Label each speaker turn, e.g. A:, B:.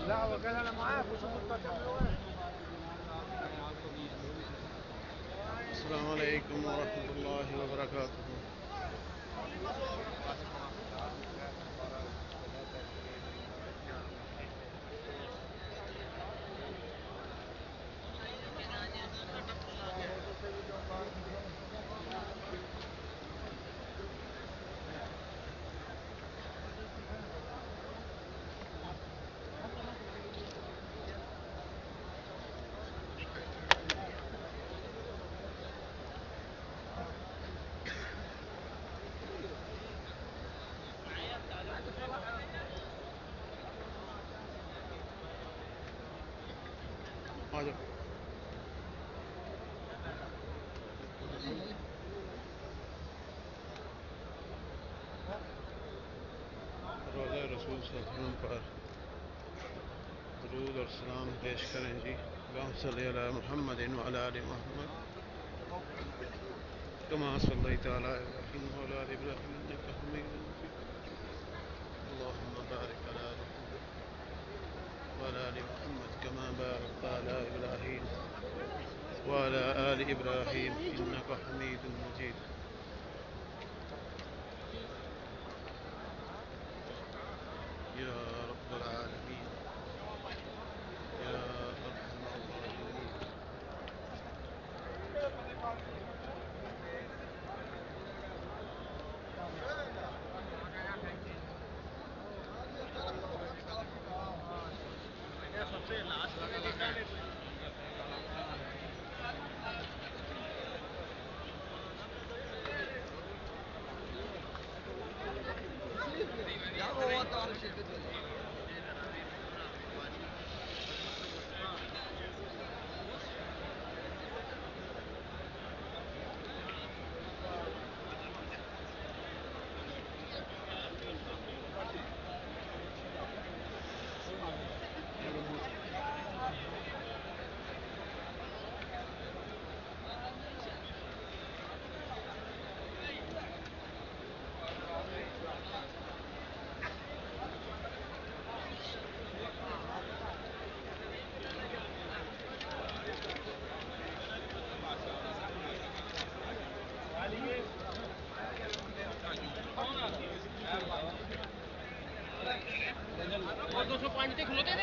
A: لا هو قال انا معاك وشوف انت تعملوا ايه.
B: السلام عليكم ورحمة الله وبركاته. آجاؤ. रोज़ा रसूल सल्लल्लाहु अलैहि वसल्लम पर दुरूद और सलाम पेश करें जी। अल्लाहुम्मा सल्लि अला मुहम्मद व अला आलि मुहम्मद कमा सल्लैता अला इब्राहीम व अला आलि इब्राहीम इन्नका हमीदुम मजीद। अल्लाहुम्मा बारिक अला मुहम्मद व अला आलि मुहम्मद कमा बारकता अला इब्राहीम व अला आलि इब्राहीम इन्नका हमीदुम मजीद। या रब्बल आलमीन या अरहमर राहिमीन।
A: और 200 पॉइंट खुलो दे